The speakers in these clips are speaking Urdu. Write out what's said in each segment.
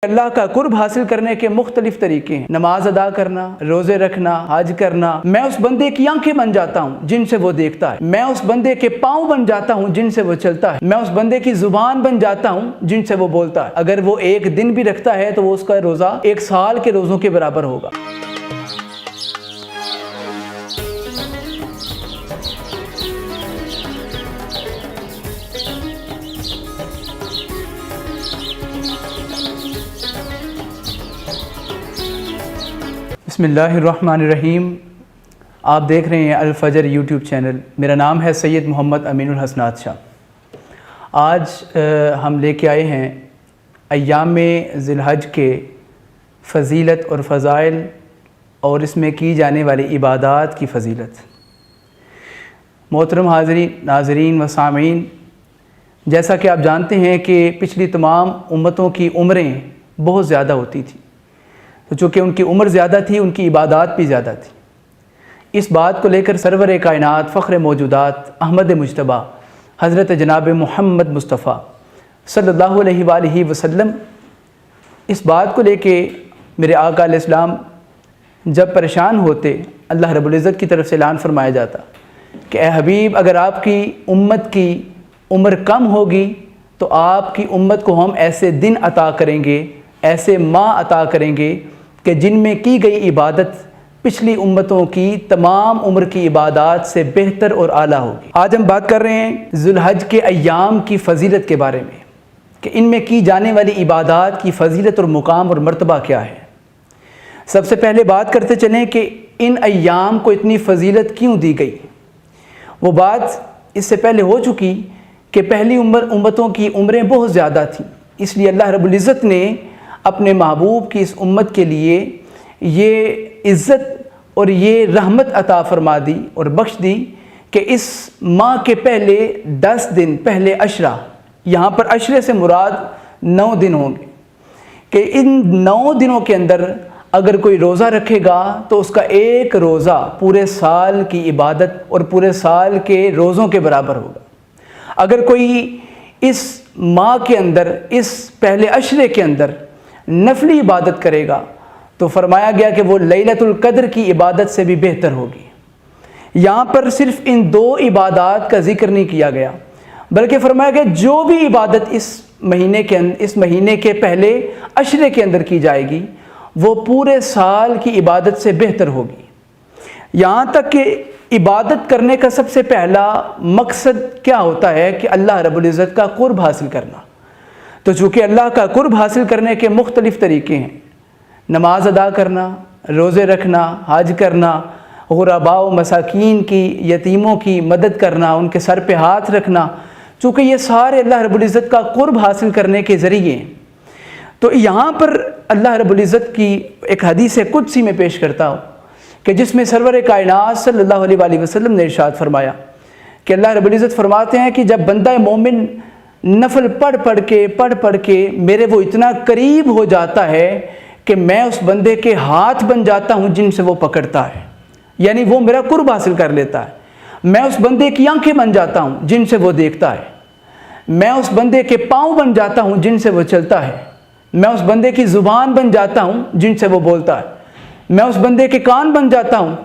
اللہ کا قرب حاصل کرنے کے مختلف طریقے ہیں۔ نماز ادا کرنا، روزے رکھنا، حج کرنا۔ میں اس بندے کی آنکھیں بن جاتا ہوں جن سے وہ دیکھتا ہے، میں اس بندے کے پاؤں بن جاتا ہوں جن سے وہ چلتا ہے، میں اس بندے کی زبان بن جاتا ہوں جن سے وہ بولتا ہے۔ اگر وہ ایک دن بھی رکھتا ہے تو وہ اس کا روزہ 1 سال کے روزوں کے برابر ہوگا۔ بسم اللہ الرحمن الرحیم۔ آپ دیکھ رہے ہیں الفجر یوٹیوب چینل۔ میرا نام ہے سید محمد امین الحسنات شاہ۔ آج ہم لے کے آئے ہیں ایام ذی الحج کے فضیلت اور فضائل اور اس میں کی جانے والی عبادات کی فضیلت۔ محترم حاضرین، ناظرین و سامعین، جیسا کہ آپ جانتے ہیں کہ پچھلی تمام امتوں کی عمریں بہت زیادہ ہوتی تھیں، تو چونکہ ان کی عمر زیادہ تھی، ان کی عبادات بھی زیادہ تھی۔ اس بات کو لے کر سرور کائنات، فخر موجودات، احمد مجتبیٰ، حضرت جناب محمد مصطفیٰ صلی اللہ علیہ وآلہ وسلم اس بات کو لے کے میرے آقا علیہ السلام جب پریشان ہوتے، اللہ رب العزت کی طرف سے اعلان فرمایا جاتا کہ اے حبیب، اگر آپ کی امت کی عمر کم ہوگی تو آپ کی امت کو ہم ایسے دن عطا کریں گے، ایسے ماہ عطا کریں گے کہ جن میں کی گئی عبادت پچھلی امتوں کی تمام عمر کی عبادات سے بہتر اور اعلیٰ ہوگی۔ آج ہم بات کر رہے ہیں ذی الحج کے ایام کی فضیلت کے بارے میں کہ ان میں کی جانے والی عبادات کی فضیلت اور مقام اور مرتبہ کیا ہے۔ سب سے پہلے بات کرتے چلیں کہ ان ایام کو اتنی فضیلت کیوں دی گئی۔ وہ بات اس سے پہلے ہو چکی کہ پہلی امتوں کی عمریں بہت زیادہ تھیں، اس لیے اللہ رب العزت نے اپنے محبوب کی اس امت کے لیے یہ عزت اور یہ رحمت عطا فرما دی اور بخش دی کہ اس ماہ کے پہلے 10 دن، پہلے عشرہ، یہاں پر عشرے سے مراد 9 دن ہوں گے، کہ ان 9 دنوں کے اندر اگر کوئی روزہ رکھے گا تو اس کا ایک روزہ پورے سال کی عبادت اور پورے سال کے روزوں کے برابر ہوگا۔ اگر کوئی اس ماہ کے اندر، اس پہلے عشرے کے اندر نفلی عبادت کرے گا تو فرمایا گیا کہ وہ لیلۃ القدر کی عبادت سے بھی بہتر ہوگی۔ یہاں پر صرف ان 2 عبادات کا ذکر نہیں کیا گیا، بلکہ فرمایا گیا جو بھی عبادت اس مہینے کے پہلے عشرے کے اندر کی جائے گی وہ پورے سال کی عبادت سے بہتر ہوگی۔ یہاں تک کہ عبادت کرنے کا سب سے پہلا مقصد کیا ہوتا ہے کہ اللہ رب العزت کا قرب حاصل کرنا۔ تو چونکہ اللہ کا قرب حاصل کرنے کے مختلف طریقے ہیں، نماز ادا کرنا، روزے رکھنا، حج کرنا، غرباء و مساکین کی، یتیموں کی مدد کرنا، ان کے سر پہ ہاتھ رکھنا، چونکہ یہ سارے اللہ رب العزت کا قرب حاصل کرنے کے ذریعے ہیں۔ تو یہاں پر اللہ رب العزت کی ایک حدیث قدسی میں پیش کرتا ہوں کہ جس میں سرور کائنات صلی اللہ علیہ وآلہ وسلم نے ارشاد فرمایا کہ اللہ رب العزت فرماتے ہیں کہ جب بندہ مومن نفل پڑھ کے میرے وہ اتنا قریب ہو جاتا ہے کہ میں اس بندے کے ہاتھ بن جاتا ہوں جن سے وہ پکڑتا ہے، یعنی وہ میرا قرب حاصل کر لیتا ہے۔ میں اس بندے کی آنکھیں بن جاتا ہوں جن سے وہ دیکھتا ہے، میں اس بندے کے پاؤں بن جاتا ہوں جن سے وہ چلتا ہے، میں اس بندے کی زبان بن جاتا ہوں جن سے وہ بولتا ہے، میں اس بندے کے کان بن جاتا ہوں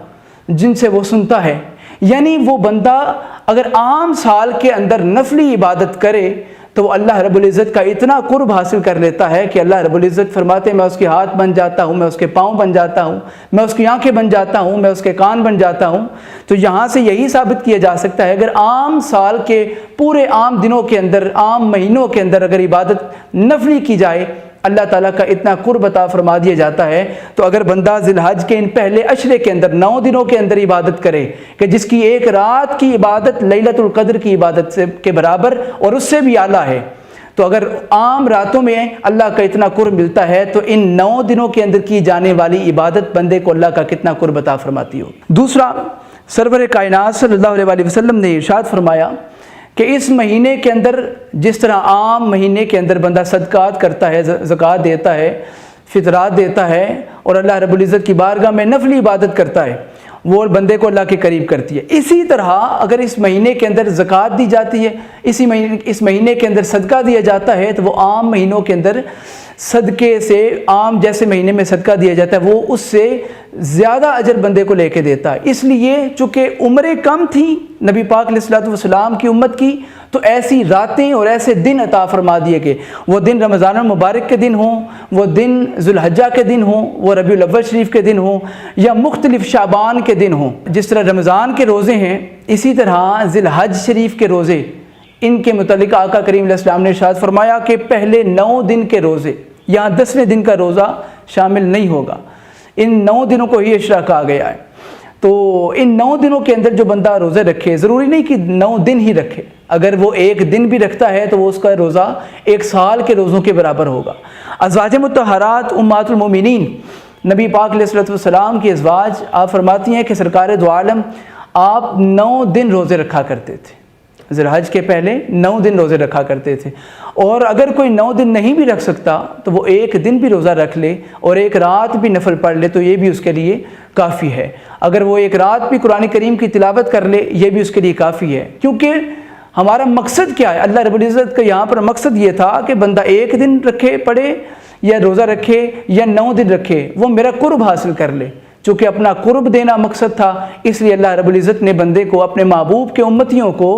جن سے وہ سنتا ہے۔ یعنی وہ بندہ اگر عام سال کے اندر نفلی عبادت کرے تو وہ اللہ رب العزت کا اتنا قرب حاصل کر لیتا ہے کہ اللہ رب العزت فرماتے ہیں میں اس کے ہاتھ بن جاتا ہوں، میں اس کے پاؤں بن جاتا ہوں، میں اس کی آنکھیں بن جاتا ہوں، میں اس کے کان بن جاتا ہوں۔ تو یہاں سے یہی ثابت کیا جا سکتا ہے اگر عام سال کے پورے عام دنوں کے اندر، عام مہینوں کے اندر اگر عبادت نفلی کی جائے، اللہ تعالیٰ کا اتنا قرب عطا فرما دیا جاتا ہے۔ تو اگر بندہ ذی الحج کے ان پہلے عشرے کے اندر 9 دنوں کے اندر عبادت کرے کہ جس کی ایک رات کی عبادت لیلۃ القدر کی عبادت کے برابر اور اس سے بھی اعلیٰ ہے، تو اگر عام راتوں میں اللہ کا اتنا قرب ملتا ہے تو ان 9 دنوں کے اندر کی جانے والی عبادت بندے کو اللہ کا کتنا قرب عطا فرماتی ہوگی۔ دوسرا، سرور کائنات صلی اللہ علیہ وسلم نے ارشاد فرمایا کہ اس مہینے کے اندر جس طرح عام مہینے کے اندر بندہ صدقات کرتا ہے، زکوٰۃ دیتا ہے، فطرات دیتا ہے اور اللہ رب العزت کی بارگاہ میں نفلی عبادت کرتا ہے، وہ بندے کو اللہ کے قریب کرتی ہے، اسی طرح اگر اس مہینے کے اندر زکوٰۃ دی جاتی ہے، اس مہینے کے اندر صدقہ دیا جاتا ہے تو وہ عام مہینوں کے اندر صدقے سے، عام جیسے مہینے میں صدقہ دیا جاتا ہے، وہ اس سے زیادہ اجر بندے کو لے کے دیتا ہے۔ اس لیے چونکہ عمریں کم تھیں نبی پاک علیہ الصلوۃ والسلام کی امت کی، تو ایسی راتیں اور ایسے دن عطا فرما دیے گئے، وہ دن رمضان المبارک کے دن ہوں، وہ دن ذوالحجہ کے دن ہوں، وہ ربیع الاول شریف کے دن ہوں، یا مختلف شعبان کے دن ہوں۔ جس طرح رمضان کے روزے ہیں، اسی طرح ذی الحج شریف کے روزے، ان کے متعلق آقا کریم علیہ السلام نے ارشاد فرمایا کہ پہلے 9 دن کے روزے، یہاں 10ویں دن کا روزہ شامل نہیں ہوگا، ان 9 دنوں کو ہی عشرہ کہا گیا ہے۔ تو ان 9 دنوں کے اندر جو بندہ روزے رکھے، ضروری نہیں کہ 9 دن ہی رکھے، اگر وہ ایک دن بھی رکھتا ہے تو وہ اس کا روزہ 1 سال کے روزوں کے برابر ہوگا۔ ازواج مطہرات امہات المومنین، نبی پاک علیہ الصلوۃ والسلام کی ازواج، آپ فرماتی ہیں کہ سرکار دو عالم آپ 9 دن روزے رکھا کرتے تھے، ذی الحج کے پہلے 9 دن روزے رکھا کرتے تھے، اور اگر کوئی 9 دن نہیں بھی رکھ سکتا تو وہ 1 دن بھی روزہ رکھ لے اور 1 رات بھی نفل پڑھ لے تو یہ بھی اس کے لیے کافی ہے۔ اگر وہ 1 رات بھی قرآن کریم کی تلاوت کر لے یہ بھی اس کے لیے کافی ہے، کیونکہ ہمارا مقصد کیا ہے؟ اللہ رب العزت کا یہاں پر مقصد یہ تھا کہ بندہ 1 دن رکھے پڑھے یا روزہ رکھے یا 9 دن رکھے، وہ میرا قرب حاصل کر لے۔ چونکہ اپنا قرب دینا مقصد تھا، اس لیے اللہ رب العزت نے بندے کو، اپنے محبوب کے امتیوں کو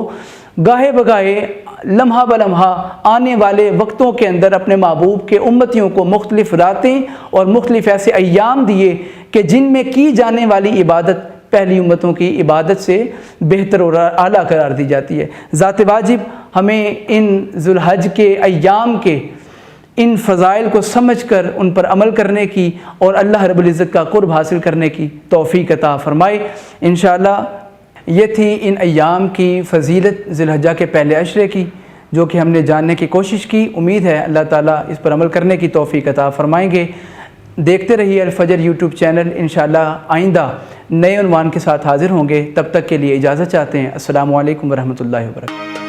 گاہے بگاہے، لمحہ بلمحہ آنے والے وقتوں کے اندر اپنے محبوب کے امتیوں کو مختلف راتیں اور مختلف ایسے ایام دیے کہ جن میں کی جانے والی عبادت پہلی امتوں کی عبادت سے بہتر اور اعلیٰ قرار دی جاتی ہے۔ ذات واجب ہمیں ان ذوالحج کے ایام کے ان فضائل کو سمجھ کر ان پر عمل کرنے کی اور اللہ رب العزت کا قرب حاصل کرنے کی توفیق عطا فرمائے۔ انشاءاللہ یہ تھی ان ایام کی فضیلت ذی الحجہ کے پہلے عشرے کی، جو کہ ہم نے جاننے کی کوشش کی۔ امید ہے اللہ تعالیٰ اس پر عمل کرنے کی توفیق عطا فرمائیں گے۔ دیکھتے رہیے الفجر یوٹیوب چینل، انشاءاللہ آئندہ نئے عنوان کے ساتھ حاضر ہوں گے۔ تب تک کے لیے اجازت چاہتے ہیں۔ السلام علیکم ورحمۃ اللہ وبرکاتہ۔